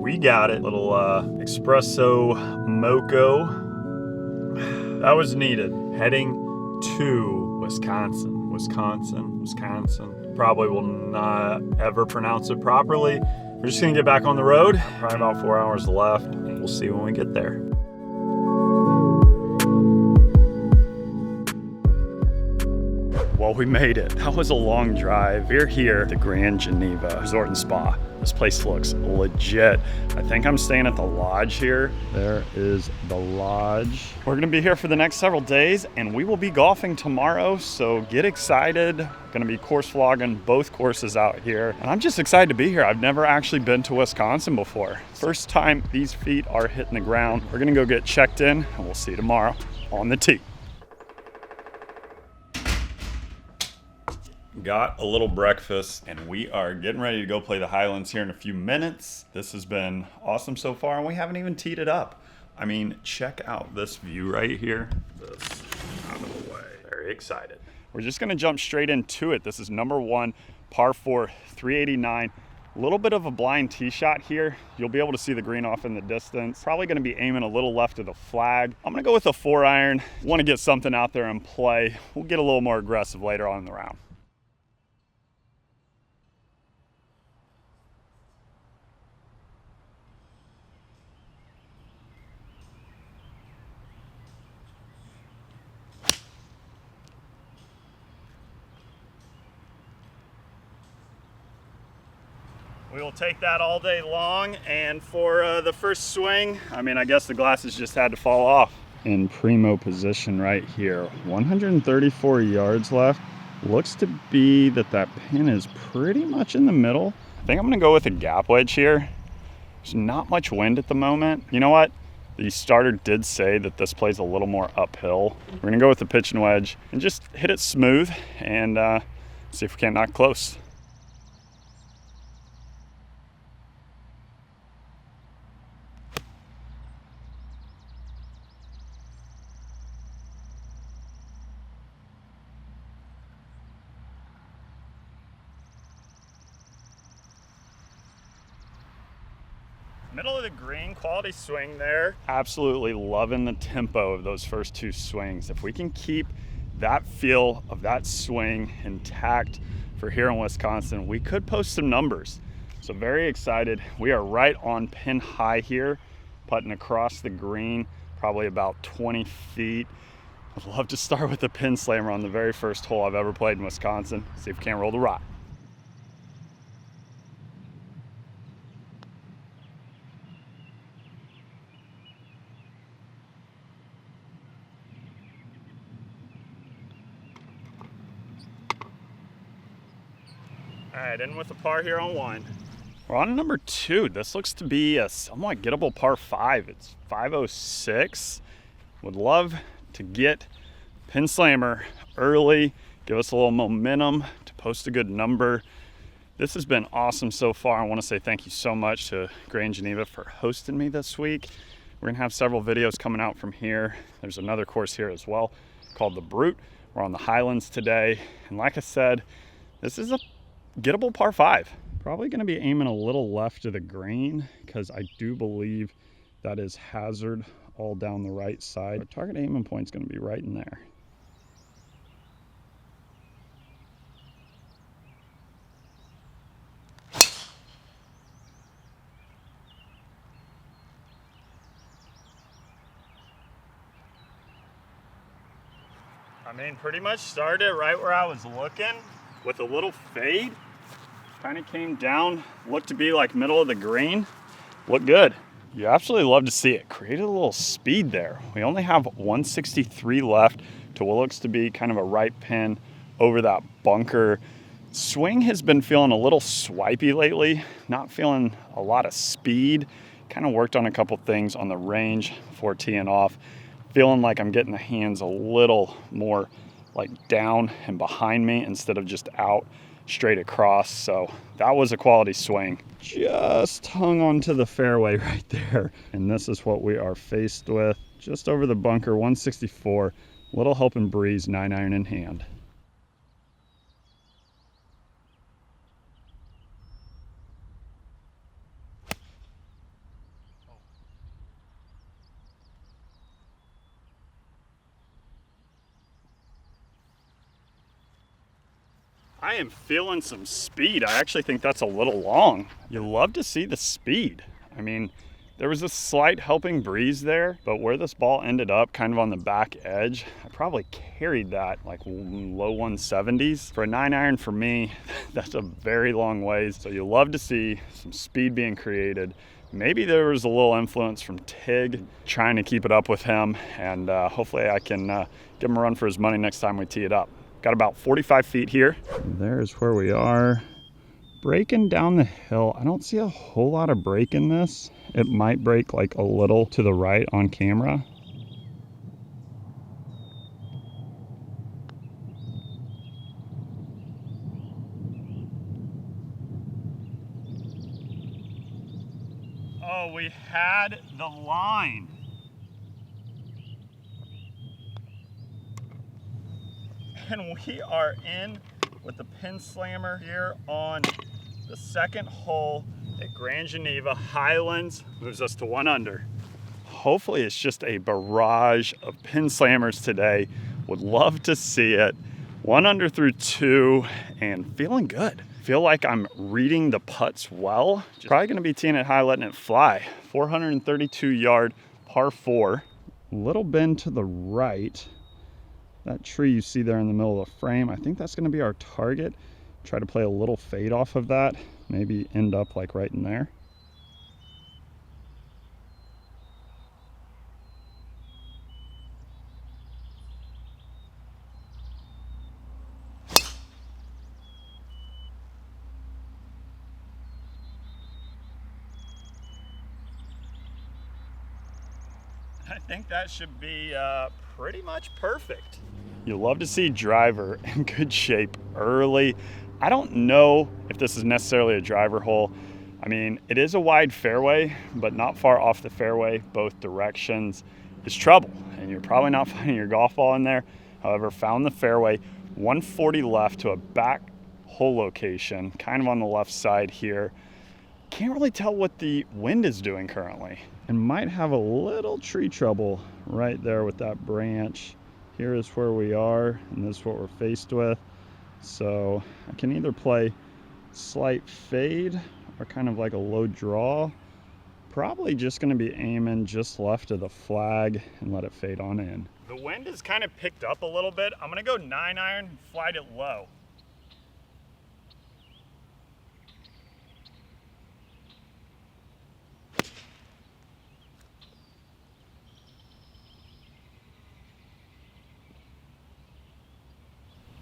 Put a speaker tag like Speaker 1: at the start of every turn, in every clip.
Speaker 1: We got it. Little espresso moco. That was needed. Heading to Wisconsin. Probably will not ever pronounce it properly. We're just gonna get back on the road. Probably about 4 hours left, and we'll see when we get there. Well, we made it. That was a long drive. We're here at the Grand Geneva Resort and Spa. This place looks legit. I think I'm staying at the lodge here. There is the lodge. We're gonna be here for the next several days, and we will be golfing tomorrow, so get excited. Gonna be course vlogging both courses out here. And I'm just excited to be here. I've never actually been to Wisconsin before. First time these feet are hitting the ground. We're gonna go get checked in, and we'll see you tomorrow on the tee. Got a little breakfast, and we are getting ready to go play the Highlands here in a few minutes. This has been awesome so far, and we haven't even teed it up. I mean, check out this view right here. This out of the way. Very excited. We're just gonna jump straight into it. This is number 1, par 4, 389. A little bit of a blind tee shot here. You'll be able to see the green off in the distance. Probably gonna be aiming a little left of the flag. I'm gonna go with a 4-iron. Want to get something out there and play. We'll get a little more aggressive later on in the round. We will take that all day long, and for the first swing, I mean, I guess the glasses just had to fall off. In primo position right here, 134 yards left. Looks to be that pin is pretty much in the middle. I think I'm gonna go with a gap wedge here. There's not much wind at the moment. You know what? The starter did say that this plays a little more uphill. We're gonna go with the pitch and wedge and just hit it smooth and see if we can't knock close. Middle of the green, quality swing there. Absolutely loving the tempo of those first 2 swings. If we can keep that feel of that swing intact for here in Wisconsin, we could post some numbers. So very excited. We are right on pin high here, putting across the green, probably about 20 feet. I'd love to start with the pin slammer on the very first hole I've ever played in Wisconsin. See if we can't roll the rock. All right, in with a par here on 1. We're on number 2. This looks to be a somewhat gettable par 5. It's 506. Would love to get pin slammer early, give us a little momentum to post a good number. This has been awesome so far. I want to say thank you so much to Grand Geneva for hosting me this week. We're gonna have several videos coming out from here. There's another course here as well called the Brute. We're on the Highlands today. And like I said, this is a gettable par 5. Probably going to be aiming a little left of the green because I do believe that is hazard all down the right side. Our target aiming point is going to be right in there. I mean, pretty much started right where I was looking with a little fade. Kind of came down, looked to be like middle of the green. Looked good. You absolutely love to see it. Created a little speed there. We only have 163 left to what looks to be kind of a right pin over that bunker. Swing has been feeling a little swipey lately, not feeling a lot of speed. Kind of worked on a couple things on the range before teeing off. Feeling like I'm getting the hands a little more like down and behind me instead of just out straight across. So that was a quality swing. Just hung onto the fairway right there. And this is what we are faced with. Just over the bunker, 164. Little helping breeze, 9-iron in hand. I am feeling some speed. I actually think that's a little long. You love to see the speed. I mean, there was a slight helping breeze there, but where this ball ended up, kind of on the back edge, I probably carried that like low 170s. For a 9-iron for me, that's a very long ways. So you love to see some speed being created. Maybe there was a little influence from Tig trying to keep it up with him, and hopefully I can give him a run for his money next time we tee it up. Got about 45 feet here. There's where we are. Breaking down the hill. I don't see a whole lot of break in this. It might break like a little to the right on camera. Oh, we had the line. And we are in with the pin slammer here on the second hole at Grand Geneva. Highlands moves us to 1 under. Hopefully it's just a barrage of pin slammers today. Would love to see it. 1 under through 2 and feeling good. Feel like I'm reading the putts well. Probably gonna be teeing it high, letting it fly. 432 yard par 4. Little bend to the right. That tree you see there in the middle of the frame, I think that's gonna be our target. Try to play a little fade off of that. Maybe end up like right in there. I think that should be pretty much perfect. You love to see driver in good shape early. I don't know if this is necessarily a driver hole. I mean, it is a wide fairway, but not far off the fairway, both directions is trouble. And you're probably not finding your golf ball in there. However, found the fairway, 140 left to a back hole location, kind of on the left side here. Can't really tell what the wind is doing currently. And might have a little tree trouble right there with that branch. Here is where we are, and this is what we're faced with. So I can either play slight fade or kind of like a low draw. Probably just gonna be aiming just left of the flag and let it fade on in. The wind has kind of picked up a little bit. I'm gonna go 9-iron, flight it low.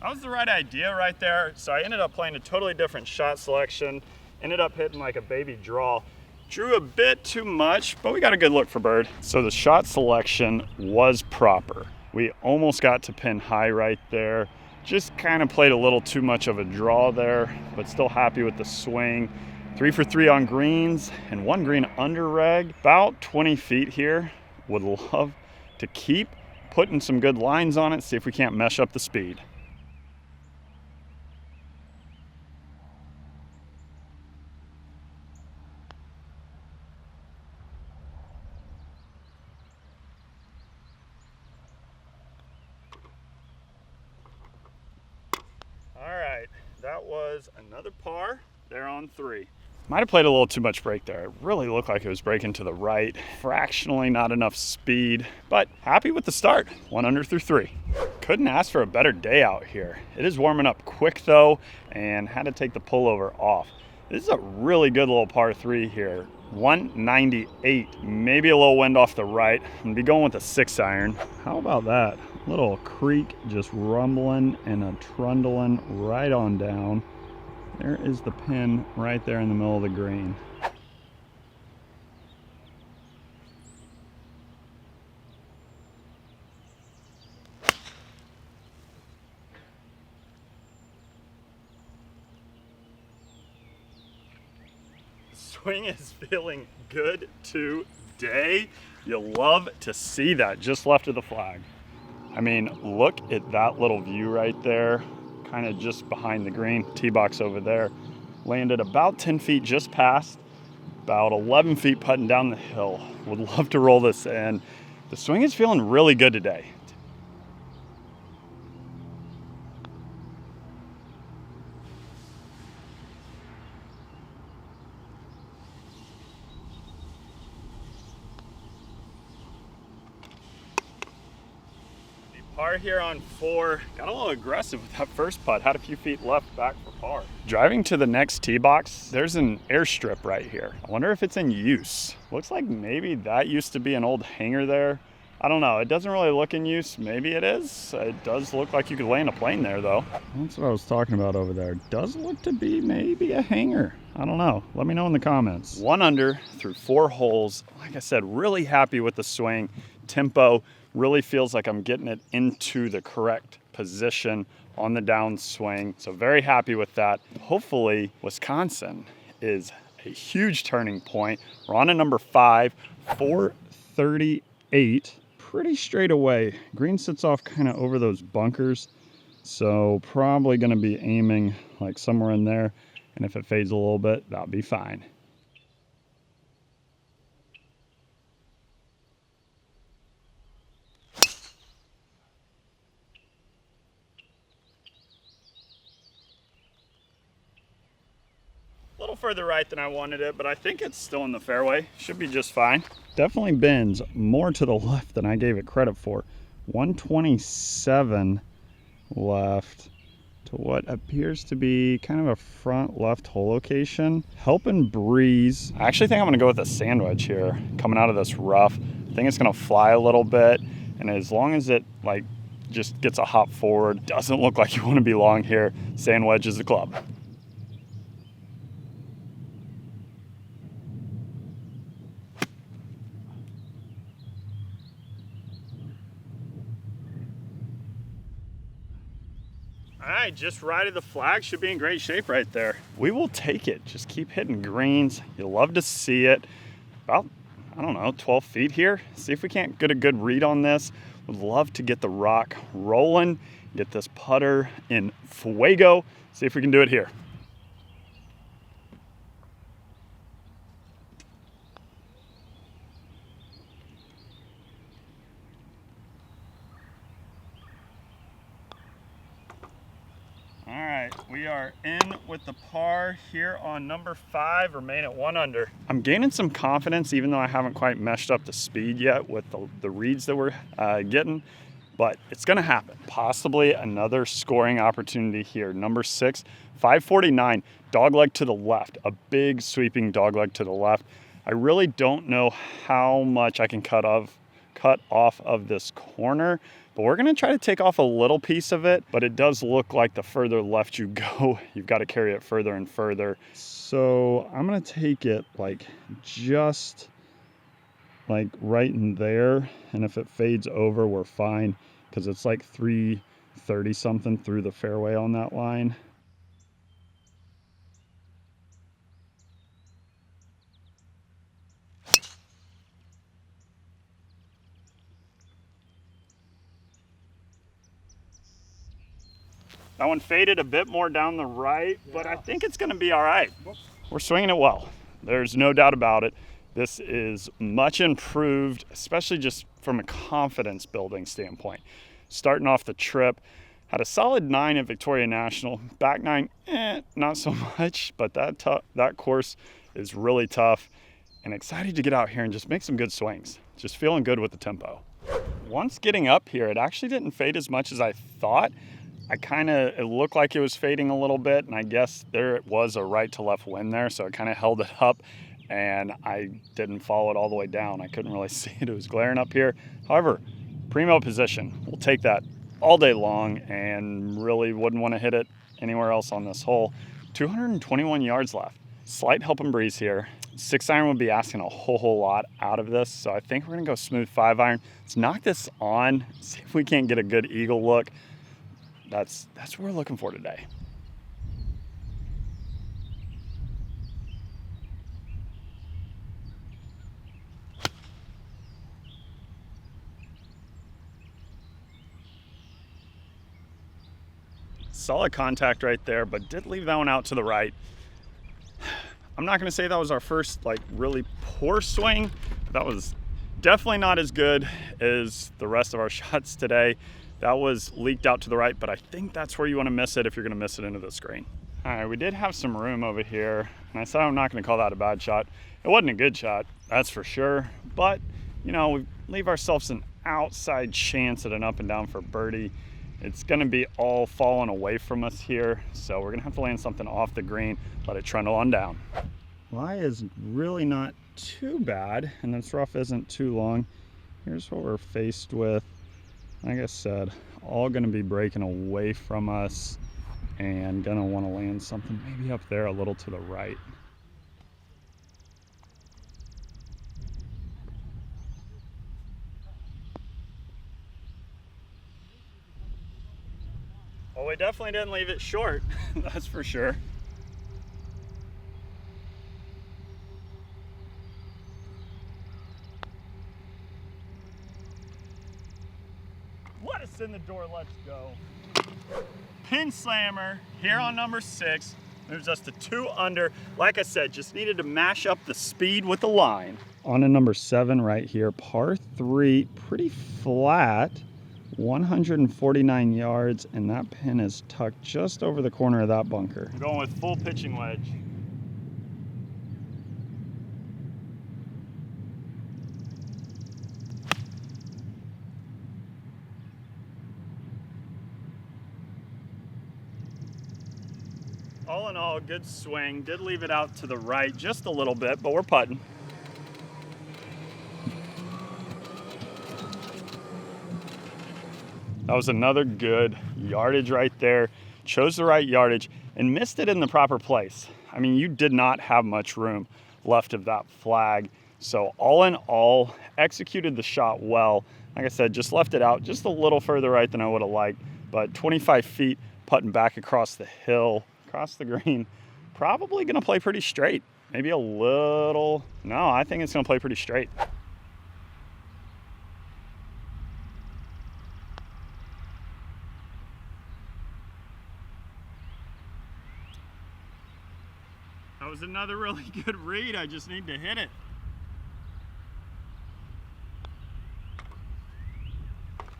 Speaker 1: That was the right idea right there. So I ended up playing a totally different shot selection. Ended up hitting like a baby draw. Drew a bit too much, but we got a good look for bird. So the shot selection was proper. We almost got to pin high right there. Just kind of played a little too much of a draw there, but still happy with the swing. 3 for 3 on greens and 1 green under reg. About 20 feet here. Would love to keep putting some good lines on it, see if we can't mesh up the speed. That was another par there on 3. Might have played a little too much break there. It really looked like it was breaking to the right. Fractionally not enough speed, but happy with the start. 1 under through 3. Couldn't ask for a better day out here. It is warming up quick though, and had to take the pullover off. This is a really good little par 3 here. 198, maybe a little wind off the right. I'm gonna be going with a 6-iron. How about that? Little creek just rumbling and a trundling right on down. There is the pin right there in the middle of the green. Swing is feeling good today. You'll love to see that just left of the flag. I mean, look at that little view right there, kind of just behind the green, tee box over there. Landed about 10 feet just past, about 11 feet putting down the hill. Would love to roll this in. The swing is feeling really good today. Par here on 4. Got a little aggressive with that first putt. Had a few feet left back for par. Driving to the next tee box, there's an airstrip right here. I wonder if it's in use. Looks like maybe that used to be an old hangar there. I don't know. It doesn't really look in use. Maybe it is. It does look like you could land a plane there, though. That's what I was talking about over there. Does look to be maybe a hangar. I don't know. Let me know in the comments. 1 under through 4 holes. Like I said, really happy with the swing. Tempo really feels like I'm getting it into the correct position on the downswing. So very happy with that. Hopefully, Wisconsin is a huge turning point. We're on to number 5, 438. Pretty straight away. Green sits off kind of over those bunkers, so probably going to be aiming like somewhere in there, and if it fades a little bit, that'll be fine. A little further right than I wanted it, but I think it's still in the fairway. Should be just fine. Definitely bends more to the left than I gave it credit for. 127 left to what appears to be kind of a front left hole location. Helping breeze. I actually think I'm gonna go with a sand wedge here coming out of this rough. I think it's gonna fly a little bit, and as long as it like just gets a hop forward, doesn't look like you want to be long here, sand wedge is the club. All right, just right of the flag. Should be in great shape right there. We will take it. Just keep hitting greens. You'll love to see it. About, I don't know, 12 feet here. See if we can't get a good read on this. Would love to get the rock rolling, get this putter in fuego. See if we can do it here. All right, we are in with the par here on number 5, remain at 1 under. I'm gaining some confidence, even though I haven't quite meshed up the speed yet with the reads that we're getting, but it's gonna happen. Possibly another scoring opportunity here. Number 6, 549, dogleg to the left, a big sweeping dogleg to the left. I really don't know how much I can cut off of this corner, but we're gonna try to take off a little piece of it, but it does look like the further left you go, you've got to carry it further and further. So I'm gonna take it like just like right in there, and if it fades over, we're fine, because it's like 330 something through the fairway on that line. That one faded a bit more down the right, but I think it's gonna be all right. We're swinging it well. There's no doubt about it. This is much improved, especially just from a confidence building standpoint. Starting off the trip, had a solid 9 at Victoria National. Back 9, not so much, but that course is really tough, and excited to get out here and just make some good swings. Just feeling good with the tempo. Once getting up here, it actually didn't fade as much as I thought. It looked like it was fading a little bit, and I guess there was a right to left wind there, so it kind of held it up, and I didn't follow it all the way down. I couldn't really see it. It was glaring up here. However, primo position. We'll take that all day long, and really wouldn't want to hit it anywhere else on this hole. 221 yards left. Slight helping breeze here. 6-iron would be asking a whole lot out of this, so I think we're gonna go smooth 5-iron. Let's knock this on, see if we can't get a good eagle look. That's what we're looking for today. Solid contact right there, but did leave that one out to the right. I'm not gonna say that was our first like really poor swing. That was definitely not as good as the rest of our shots today. That was leaked out to the right, but I think that's where you want to miss it if you're going to miss it into the screen. All right, we did have some room over here, and I said I'm not going to call that a bad shot. It wasn't a good shot, that's for sure, but you know, we leave ourselves an outside chance at an up and down for birdie. It's gonna be all falling away from us here, so we're gonna have to land something off the green, let it trundle on down. Lie is really not too bad, and this rough isn't too long. Here's what we're faced with. Like I said, all gonna be breaking away from us and gonna wanna land something maybe up there a little to the right. Well, we definitely didn't leave it short, that's for sure. Let us in the door, let's go. Pin slammer here on number 6. Moves us to 2 under. Like I said, just needed to mash up the speed with the line. On to number 7 right here, par 3, pretty flat, 149 yards, and that pin is tucked just over the corner of that bunker. I'm going with full pitching wedge. All in all, good swing. Did leave it out to the right just a little bit, but we're putting. That was another good yardage right there. Chose the right yardage and missed it in the proper place. I mean, you did not have much room left of that flag. So all in all, executed the shot well. Like I said, just left it out just a little further right than I would have liked, but 25 feet putting back across the hill, across the green, probably gonna play pretty straight. Maybe a little, no, I think it's gonna play pretty straight. That was another really good read. I just need to hit it.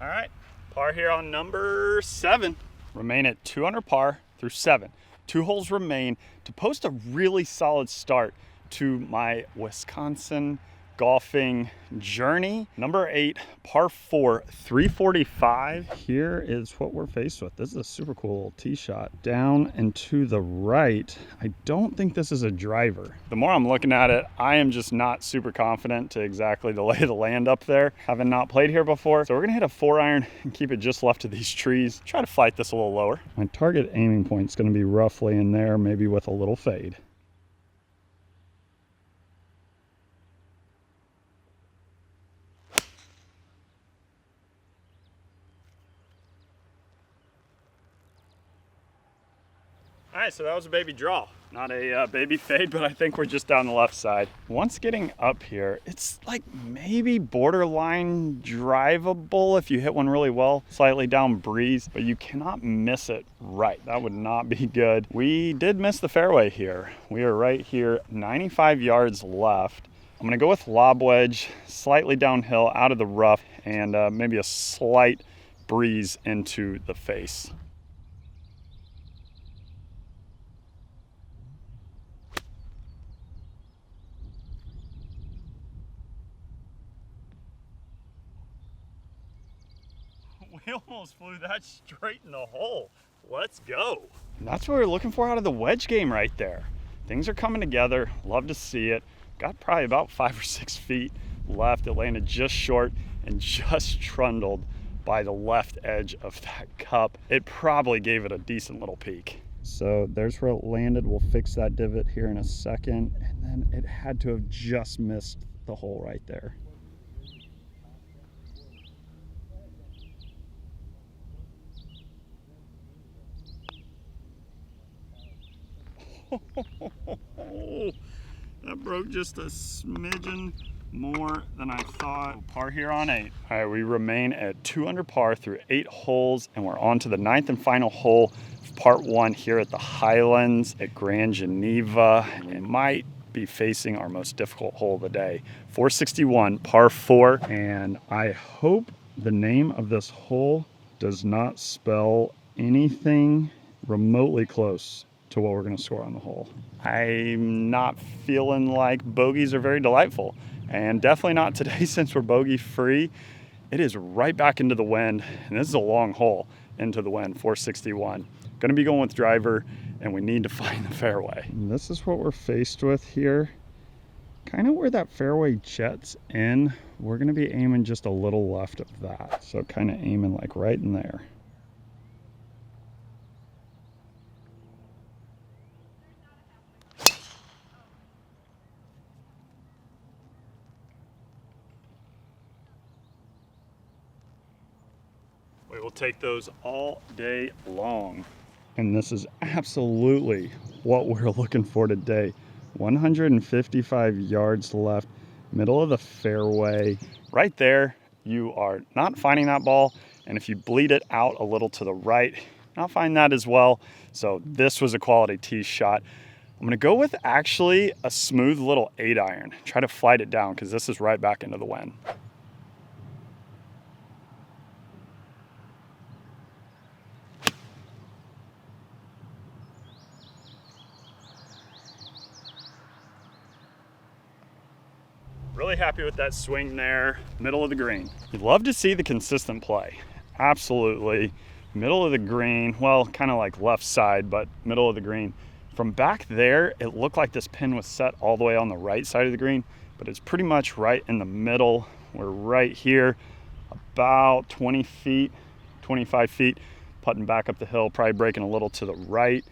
Speaker 1: All right, par here on number 7. Remain at 2 under par through 7. 2 holes remain to post a really solid start to my Wisconsin golfing journey. Number 8, par 4, 345. Here is what we're faced with. This is a super cool little tee shot. Down and to the right. I don't think this is a driver. The more I'm looking at it, I am just not super confident to exactly the lay of the land up there. Having not played here before. So we're gonna hit a 4-iron and keep it just left of these trees. Try to fight this a little lower. My target aiming point is gonna be roughly in there, maybe with a little fade. All right, so that was a baby draw. Not a baby fade, but I think we're just down the left side. Once getting up here, it's like maybe borderline drivable if you hit one really well. Slightly down breeze, but you cannot miss it right. That would not be good. We did miss the fairway here. We are right here, 95 yards left. I'm gonna go with lob wedge, slightly downhill out of the rough, and maybe a slight breeze into the face. We almost flew that straight in the hole. Let's go. And that's what we're looking for out of the wedge game right there. Things are coming together. Love to see it. Got probably about 5 or 6 feet left. It landed just short and just trundled by the left edge of that cup. It probably gave it a decent little peak. So there's where it landed. We'll fix that divot here in a second. And then it had to have just missed the hole right there. That broke just a smidgen more than I thought. Par here on 8. All right, we remain at 2 under par through 8 holes, and we're on to the 9th and final hole of part 1 here at the Highlands at Grand Geneva. It might be facing our most difficult hole of the day. 461, par 4, and I hope the name of this hole does not spell anything remotely close to what we're going to score on the hole. I'm not feeling like bogeys are very delightful, and definitely not today since we're bogey free. it is right back into the wind, and this is a long hole into the wind, 461. Gonna be going with driver, and we need to find the fairway. And this is what we're faced with here. Kind of where that fairway jets in, we're gonna be aiming just a little left of that. So kind of aiming like right in there. We will take those all day long. And this is absolutely what we're looking for today. 155 yards left, middle of the fairway. Right there, you are not finding that ball. And if you bleed it out a little to the right, not find that as well. So this was a quality tee shot. I'm gonna go with actually a smooth little 8-iron. Try to flight it down because this is right back into the wind. Really happy with that swing there, middle of the green. You'd love to see the consistent play. Absolutely. Middle of the green, well, kind of like left side, but middle of the green. From back there, it looked like this pin was set all the way on the right side of the green, but it's pretty much right in the middle. We're right here, about 20 feet, 25 feet, putting back up the hill, probably breaking a little to the right.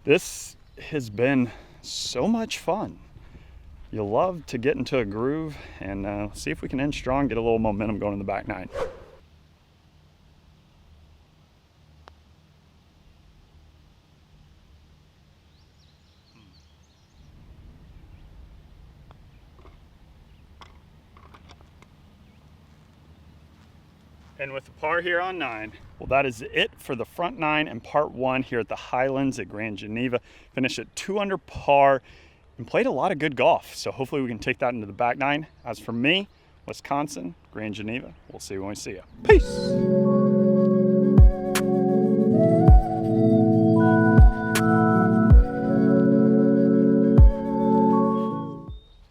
Speaker 1: This has been so much fun. You love to get into a groove and see if we can end strong, get a little momentum going in the back nine. And with the par here on 9, well, that is it for the front 9 and part 1 here at the Highlands at Grand Geneva. Finished at 2 under par and played a lot of good golf. So hopefully we can take that into the back 9. As for me, Wisconsin, Grand Geneva, we'll see you when we see you. Peace.